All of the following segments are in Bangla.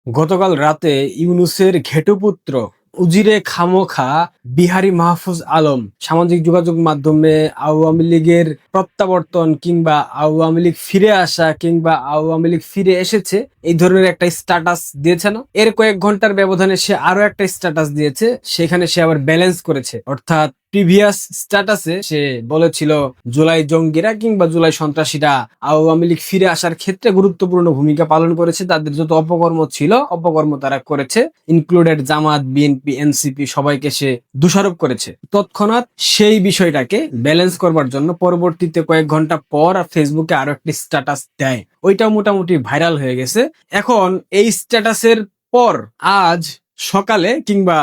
গতকাল রাতে ইউনূসের ঘেটুপুত্র উজিরে খামোখা বিহারী মাহফুজ আলম সামাজিক যোগাযোগ মাধ্যমে আওয়ামী লীগের প্রত্যাবর্তন কিংবা আওয়ামী লীগ ফিরে আসা কিংবা আওয়ামী লীগ ফিরে এসেছে এই ধরনের একটা স্ট্যাটাস দিয়েছে না। এর কয়েক ঘন্টার ব্যবধানে সে আরো একটা স্ট্যাটাস দিয়েছে, সেখানে সে আবার ব্যালেন্স করেছে। অর্থাৎ প্রিভিয়াস স্ট্যাটাসে সে বলেছিল জুলাই জঙ্গিরা কিংবা জুলাই সন্ত্রাসীরা আওয়ামী লীগ ফিরে আসার ক্ষেত্রে গুরুত্বপূর্ণ ভূমিকা পালন করেছে, তাদের যত অপকর্ম ছিল অপকর্ম তারা করেছে, ইনক্লুডেড জামাত, বিএনপি, এনসিপি সবাইকে সে দোষারোপ করেছে। তৎক্ষণাৎ সেই বিষয়টাকে ব্যালেন্স করবার জন্য পরবর্তীতে কয়েক ঘন্টা পর ফেসবুকে আরো একটি স্ট্যাটাস দেয়, ওইটাও মোটামুটি ভাইরাল হয়ে গেছে। এখন এই স্ট্যাটাসের পর আজ সকালে কিংবা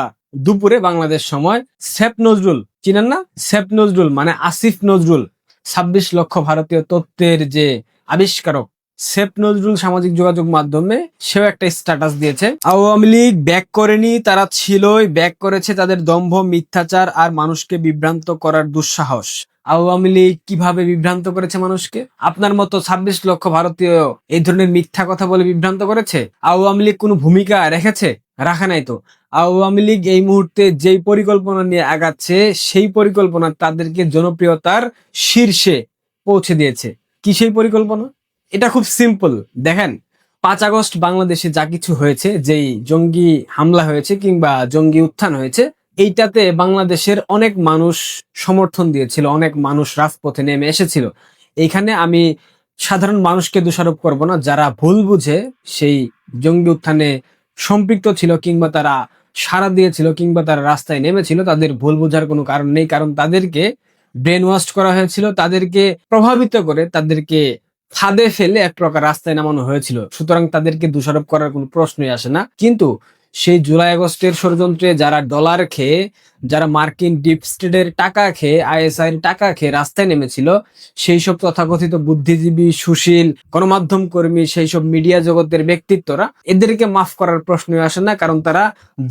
দুপুরে বাংলাদেশ সময় সেফ নজরুল, চিনেন না? সেফ নজরুল মানে আসিফ নজরুল, ২৬ লক্ষ ভারতীয় তত্ত্বের যে আবিষ্কারক, সেফ নজরুল সামাজিক যোগাযোগ মাধ্যমে সেও একটা স্ট্যাটাস দিয়েছে। আওয়ামী লীগ ব্যাক করেনি, তারা ছিলই, ব্যাক করেছে তাদের দম্ভ, মিথ্যাচার আর মানুষকে বিভ্রান্ত করার দুঃসাহস। আওয়ামী লীগ কিভাবে বিভ্রান্ত করেছে মানুষকে? আপনার মতো ২৬ লক্ষ ভারতীয় এই ধরনের মিথ্যা কথা বলে বিভ্রান্ত করেছে? আওয়ামী লীগ কোনো ভূমিকা রেখেছে? রাখা নাই তো। আওয়ামী লীগ এই মুহূর্তে যেই পরিকল্পনা নিয়ে আগাচ্ছে সেই পরিকল্পনা তাদেরকে জনপ্রিয়তার শীর্ষে পৌঁছে দিয়েছে। কি সেই পরিকল্পনা? এটা খুব সিম্পল। দেখেন, ৫ আগস্ট বাংলাদেশে যা কিছু হয়েছে, যেই জঙ্গি হামলা হয়েছে কিংবা জঙ্গি উত্থান হয়েছে, এইটাতে বাংলাদেশের অনেক মানুষ সমর্থন দিয়েছিল, অনেক মানুষ রাজপথে নেমে এসেছিল। এইখানে আমি সাধারণ মানুষকে দোষারোপ করব না, যারা ভুল বুঝে সেই জঙ্গি উত্থানে সম্পৃক্ত ছিল কিংবা তারা সাড়া দিয়েছিল কিংবা তারা রাস্তায় নেমেছিল, তাদের ভুল বোঝার কোনো কারণ নেই। কারণ তাদেরকে ব্রেন ওয়াশ করা হয়েছিল, তাদেরকে প্রভাবিত করে, তাদেরকে ফাঁদে ফেলে এক প্রকার রাস্তায় নামানো হয়েছিল। সুতরাং তাদেরকে দোষারোপ করার কোনো প্রশ্নই আসে না। কিন্তু সেই জুলাই আগস্টের ষড়যন্ত্রে যারা ডলার খেয়ে, যারা মার্কিন ডিপ স্টেটের টাকা খেয়ে, আইএসআই এর টাকা খেয়ে রাস্তায় নেমেছিল, সেই সব তথাকথিত বুদ্ধিজীবী, সুশীল, গণমাধ্যম কর্মী, সেই সব মিডিয়া জগতের ব্যক্তিত্বরা, এদেরকে মাফ করার প্রশ্নই আসে না। কারণ তারা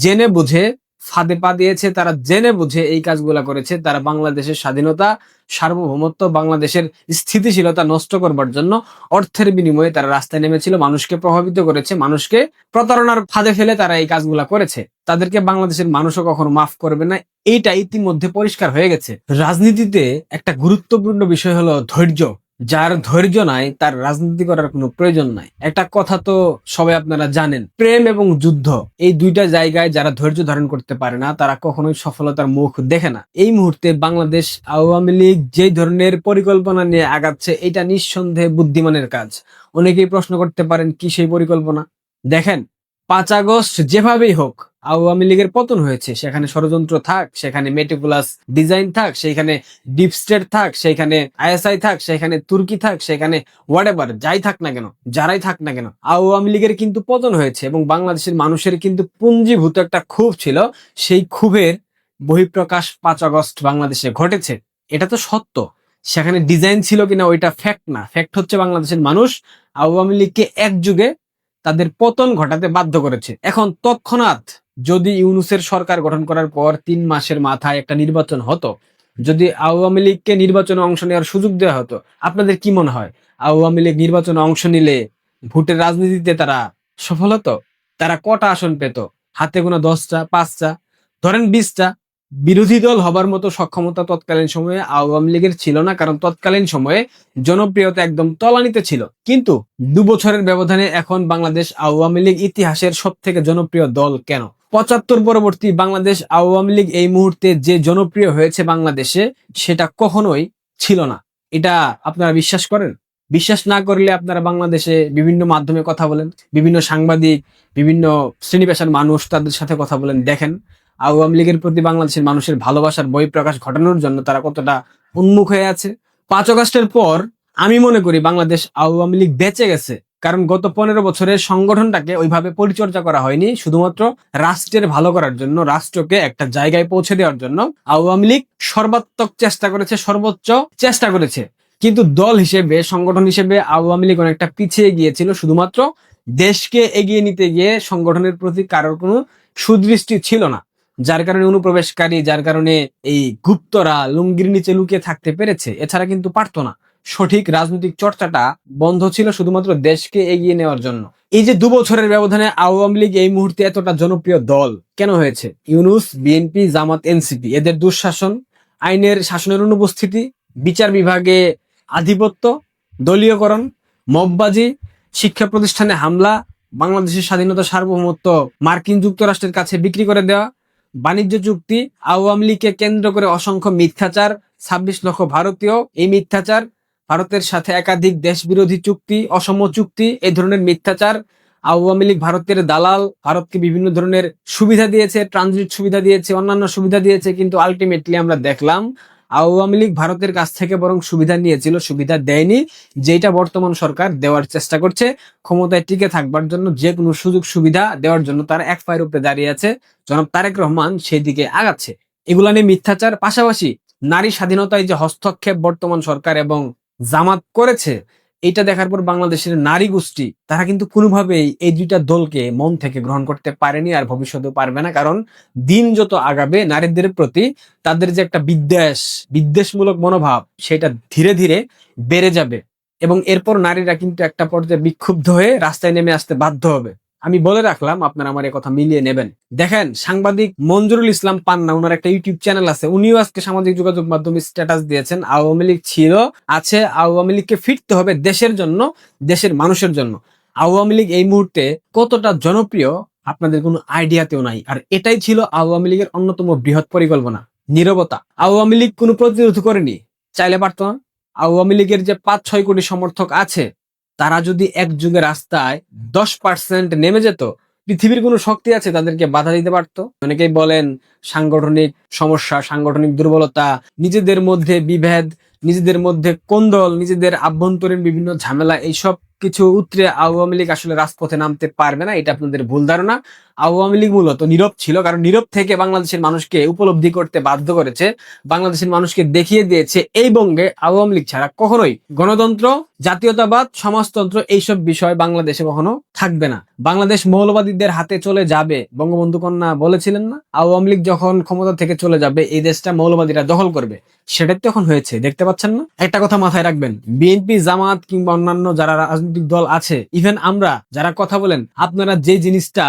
জেনে বুঝে ফাঁদে পা দিয়েছে, তারা জেনে বুঝে এই কাজগুলা করেছে। তারা বাংলাদেশের স্বাধীনতা, সার্বভৌমত্ব, বাংলাদেশের স্থিতিশীলতা নষ্ট করবার জন্য অর্থের বিনিময়ে তারা রাস্তায় নেমেছিল, মানুষকে প্রভাবিত করেছে, মানুষকে প্রতারণার ফাঁদে ফেলে তারা এই কাজগুলা করেছে। তাদেরকে বাংলাদেশের মানুষও কখনো মাফ করবে না, এইটা ইতিমধ্যে পরিষ্কার হয়ে গেছে। রাজনীতিতে একটা গুরুত্বপূর্ণ বিষয় হলো ধৈর্য। যার ধৈর্য নাই তার রাজনীতি করার কোনো প্রয়োজন নাই। একটা কথা তো সবাই আপনারা জানেন, প্রেম এবং যুদ্ধ, এই দুইটা জায়গায় যারা ধৈর্য ধারণ করতে পারে না তারা কখনোই সফলতার মুখ দেখে না। এই মুহূর্তে বাংলাদেশ আওয়ামী লীগ যে ধরনের পরিকল্পনা নিয়ে আগাচ্ছে, এটা নিঃসন্দেহে বুদ্ধিমানের কাজ। অনেকেই প্রশ্ন করতে পারেন কি সেই পরিকল্পনা? দেখেন, ৫ আগস্ট যেভাবেই হোক আওয়ামী লীগের পতন হয়েছে, সেখানে ষড়যন্ত্র থাক, সেখানে মেটিকুলাস ডিজাইন থাক, সেখানে ডিপ স্টেট থাক, সেখানে আইএসআই থাক, সেখানে তুর্কি থাক, সেখানে হোয়াটএভার যাই থাক না কেন, যারাই থাক না কেন, আওয়ামী লীগের কিন্তু পতন হয়েছে এবং বাংলাদেশের মানুষের কিন্তু পুঞ্জীভূত একটা ক্ষোভ ছিল। সেই ক্ষোভের বহিঃপ্রকাশ ৫ আগস্ট বাংলাদেশে ঘটেছে, এটা তো সত্য। সেখানে ডিজাইন ছিল কিনা ওইটা ফ্যাক্ট না, ফ্যাক্ট হচ্ছে বাংলাদেশের মানুষ আওয়ামী লীগকে একযুগে তাদের পতন ঘটাতে বাধ্য করেছে। এখন তৎক্ষণাৎ যদি ইউনূসের সরকার গঠন করার পর ৩ মাসের মাথায় একটা নির্বাচন হতো, যদি আওয়ামী লীগকে নির্বাচনে অংশ নেওয়ার সুযোগ দেওয়া হতো, আপনাদের কি মনে হয় আওয়ামী লীগ নির্বাচনে অংশ নিলে ভোটের রাজনীতিতে তারা সফল হতো? তারা কটা আসন পেত? হাতে গোনা ১০টা, ৫টা, ধরেন ২০টা। বিরোধী দল হবার মতো সক্ষমতা তৎকালীন সময়ে আওয়ামী লীগের ছিল না, কারণ তৎকালীন সময়ে জনপ্রিয়তা একদম তলানিতে ছিল। কিন্তু ২ বছরের ব্যবধানে এখন বাংলাদেশ আওয়ামী লীগ ইতিহাসের সব থেকে জনপ্রিয় দল কেন? ৭৫ পরবর্তী বাংলাদেশ আওয়ামী লীগ এই মুহূর্তে যে জনপ্রিয় হয়েছে বাংলাদেশে, সেটা কখনোই ছিল না। এটা আপনারা বিশ্বাস করেন? বিশ্বাস না করলে আপনারা বাংলাদেশে বিভিন্ন মাধ্যমে কথা বলেন, বিভিন্ন সাংবাদিক, বিভিন্ন শ্রেণী পেশার মানুষ, তাদের সাথে কথা বলেন, দেখেন আওয়ামী লীগের প্রতি বাংলাদেশের মানুষের ভালোবাসার বহিঃপ্রকাশ ঘটানোর জন্য তারা কতটা উন্মুখ হয়ে আছে। ৫ আগস্টের পর আমি মনে করি বাংলাদেশ আওয়ামী লীগ বেঁচে গেছে, কারণ গত ১৫ বছরের সংগঠনটাকে ওইভাবে পরিচর্যা করা হয়নি। শুধুমাত্র রাষ্ট্রের ভালো করার জন্য, রাষ্ট্রকে একটা জায়গায় পৌঁছে দেওয়ার জন্য আওয়ামী লীগ সর্বাত্মক চেষ্টা করেছে, সর্বোচ্চ চেষ্টা করেছে। কিন্তু দল হিসেবে, সংগঠন হিসেবে আওয়ামী লীগ অনেকটা পিছিয়ে গিয়েছিল। শুধুমাত্র দেশকে এগিয়ে নিতে গিয়ে সংগঠনের প্রতি কারোর কোনো সুদৃষ্টি ছিল না, যার কারণে অনুপ্রবেশকারী, যার কারণে এই গুপ্তরা লুঙ্গির নিচে লুকিয়ে থাকতে পেরেছে। এছাড়া কিন্তু পারতো না। সঠিক রাজনৈতিক চর্চাটা বন্ধ ছিল শুধুমাত্র দেশকে এগিয়ে নেওয়ার জন্য। এই যে 2 বছরের ব্যবধানে আওয়ামী লীগ এই মুহূর্তে এতটা জনপ্রিয় দল কেন হয়েছে? ইউনূস, বিএনপি, জামাত, এনসিপি এদের দুঃশাসন, আইনের শাসনের অনুপস্থিতি, বিচার বিভাগে আধিপত্য, দলীয়করণ, মববাজি, শিক্ষা প্রতিষ্ঠানে হামলা, বাংলাদেশের স্বাধীনতা সার্বভৌমত্ব মার্কিন যুক্তরাষ্ট্রের কাছে বিক্রি করে দেওয়া, বাণিজ্য চুক্তি, আওয়ামী লীগকে কেন্দ্র করে অসংখ্য মিথ্যাচার, 26 লক্ষ ভারতীয়, এই মিথ্যাচার, ভারতের সাথে একাধিক দেশ বিরোধী চুক্তি, অসম চুক্তি, এই ধরনের মিথ্যাচার, আওয়ামী লীগ ভারতের দালাল, ভারতকে বিভিন্ন ধরনের সুবিধা দিয়েছে, ট্রানজিট সুবিধা দিয়েছে, অন্যান্য সুবিধা দিয়েছে, কিন্তু আলটিমেটলি আমরা দেখলাম আওয়ামী লীগ ভারতের কাছ থেকে বরং সুবিধা নিয়েছিল, সুবিধা দেয়নি, যেটা বর্তমান সরকার দেওয়ার চেষ্টা করছে। ক্ষমতায় টিকে থাকবার জন্য যে কোনো সুযোগ সুবিধা দেওয়ার জন্য তারা এক পায়ের উপরে দাঁড়িয়ে আছে, জনাব তারেক রহমান সেই দিকে আগাচ্ছে। এগুলা নিয়ে মিথ্যাচার, পাশাপাশি নারী স্বাধীনতায় যে হস্তক্ষেপ বর্তমান সরকার এবং জামাত করেছে, এটা দেখার পর বাংলাদেশের নারী গোষ্ঠী তারা কিন্তু কোনোভাবেই এই দুইটা দলকে মন থেকে গ্রহণ করতে পারেনি, আর ভবিষ্যতেও পারবে না। কারণ দিন যত আগাবে নারীদের প্রতি তাদের যে একটা বিদ্বেষমূলক মনোভাব সেটা ধীরে ধীরে বেড়ে যাবে, এবং এরপর নারীরা কিন্তু একটা পর্যায়ে বিক্ষুব্ধ হয়ে রাস্তায় নেমে আসতে বাধ্য হবে। আমি বলে রাখলাম, আপনারা আমার কথা মিলিয়ে নেবেন। দেখেন, সাংবাদিক মঞ্জুরুল ইসলাম পান্না, ওনার একটা ইউটিউব চ্যানেল আছে, উনিও আজকে সামাজিক যোগাযোগ মাধ্যমে স্ট্যাটাস দিয়েছেন আওয়ামী লীগ ছিল, আছে, আওয়ামী লীগকে ফিরতে হবে দেশের জন্য, দেশের মানুষের জন্য। আওয়ামী লীগ এই মুহূর্তে কতটা জনপ্রিয় আপনাদের কোনো আইডিয়াতেও নাই। আর এটাই ছিল আওয়ামী লীগের অন্যতম বৃহৎ পরিকল্পনা, নীরবতা। আওয়ামী লীগ কোনো প্রতিরোধ করেনি, চাইলে পারতো না। আওয়ামী লীগের যে 5-6 কোটি সমর্থক আছে, তারা যদি একযোগে রাস্তায় 10% নেমে যেত, পৃথিবীর কোনো শক্তি আছে তাদেরকে বাধা দিতে পারতো? অনেকেই বলেন সাংগঠনিক সমস্যা, সাংগঠনিক দুর্বলতা, নিজেদের মধ্যে বিভেদ, নিজেদের মধ্যে কোন্দল, নিজেদের আভ্যন্তরীণ বিভিন্ন ঝামেলা, এইসব কিছু উতরে আওয়ামী লীগ আসলে রাজপথে নামতে পারবে না। এটা আপনাদের ভুল ধারণা। আওয়ামী লীগ মূলত নীরব ছিল, কারণ নীরব থেকে বাংলাদেশের মানুষকে উপলব্ধি করতে বাধ্য করেছে, বাংলাদেশের মানুষকে দেখিয়ে দিয়েছে এই বঙ্গে আওয়ামী লীগ ছাড়া কখনোই গণতন্ত্র, জাতীয়তাবাদ, সমাজতন্ত্র এইসব বিষয় বাংলাদেশে কখনো থাকবে না। বাংলাদেশ মৌলবাদীদের হাতে চলে যাবে, বঙ্গবন্ধু কন্যা বলেছিলেন না, আওয়ামী লীগ যখন ক্ষমতা থেকে চলে যাবে এই দেশটা মৌলবাদীরা দখল করবে। সেটাই তো এখন হয়েছে, দেখতে পাচ্ছেন না? একটা কথা মাথায় রাখবেন, বিএনপি, জামাত কিংবা অন্যান্য যারা রাজনৈতিক দল আছে, ইভেন আমরা যারা কথা বলেন, আপনারা যে জিনিসটা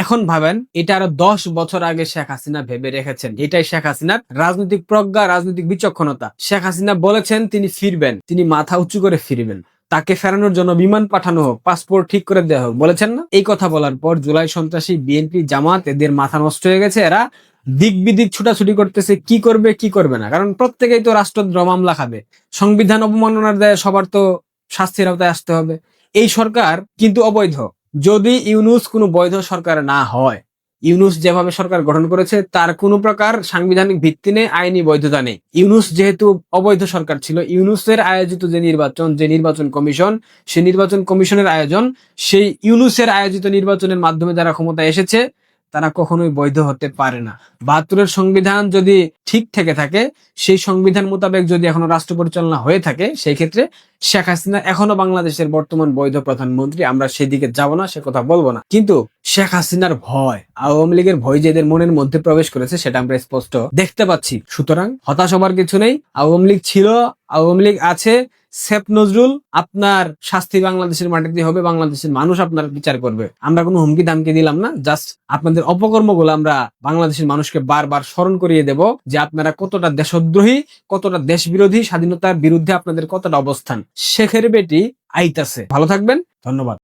এখন ভাবেন, এটা আরো 10 বছর আগে শেখ হাসিনা ভেবে রেখেছেন। এটাই শেখ হাসিনার রাজনৈতিক প্রজ্ঞা, রাজনৈতিক বিচক্ষণতা। শেখ হাসিনা বলেছেন তিনি ফিরবেন, তিনি মাথা উঁচু করে ফিরবেন, তাকে ফেরানোর জন্য বিমান পাঠানো হোক, পাসপোর্ট ঠিক করে দেওয়া হোক, বলেছেন না? এই কথা বলার পর জুলাই সন্ত্রাসী, বিএনপি, জামাত এদের মাথা নষ্ট হয়ে গেছে। এরা দিক বিদিক ছুটাছুটি করতেছে, কি করবে কি করবে না, কারণ প্রত্যেকেই তো রাষ্ট্রদ্রোহ মামলা খাবে, সংবিধান অবমাননার দায়ে সবার তো শাস্তির আওতায় আসতে হবে। এই সরকার কিন্তু অবৈধ। যদি ইউনূস কোনো বৈধ সরকার না হয়, ইউনূস যেভাবে সরকার গঠন করেছে তার কোনো প্রকার সাংবিধানিক ভিত্তি নেই, আইনি বৈধতা নেই। ইউনূস যেহেতু অবৈধ সরকার ছিল, ইউনূসের আয়োজিত যে নির্বাচন কমিশন, সেই নির্বাচন কমিশনের আয়োজন, সেই ইউনূসের আয়োজিত নির্বাচনের মাধ্যমে যারা ক্ষমতায় এসেছে তারা কখনোই বৈধ হতে পারে না। 72-এর সংবিধান যদি ঠিক থেকে থাকে, সেই সংবিধান মোতাবেক যদি এখনো রাষ্ট্র পরিচালনা হয়ে থাকে, সেই ক্ষেত্রে শেখ হাসিনা এখনো বাংলাদেশের বর্তমান বৈধ প্রধানমন্ত্রী। আমরা সেদিকে যাব না, সে কথা বলবো না। কিন্তু শেখ হাসিনার ভয়, আওয়ামী লীগের ভয় যে এদের মনের মধ্যে প্রবেশ করেছে, সেটা আমরা স্পষ্ট দেখতে পাচ্ছি। সুতরাং হতাশ হবার কিছু নেই। আওয়ামী লীগ ছিল, আওয়ামী লীগ আছে। সেফ নজরুল, আপনার শাস্তি বাংলাদেশের মাটিতে হবে, বাংলাদেশের মানুষ আপনার বিচার করবে। আমরা কোনো হুমকি দামকি দিলাম না, জাস্ট আপনাদের অপকর্মগুলো আমরা বাংলাদেশের মানুষকে বারবার স্মরণ করিয়ে দেব যে আপনারা কতটা দেশদ্রোহী, কতটা দেশ বিরোধী, স্বাধীনতার বিরুদ্ধে আপনাদের কতটা অবস্থান। শেখের বেটি আইতাছে। ভালো থাকবেন, ধন্যবাদ।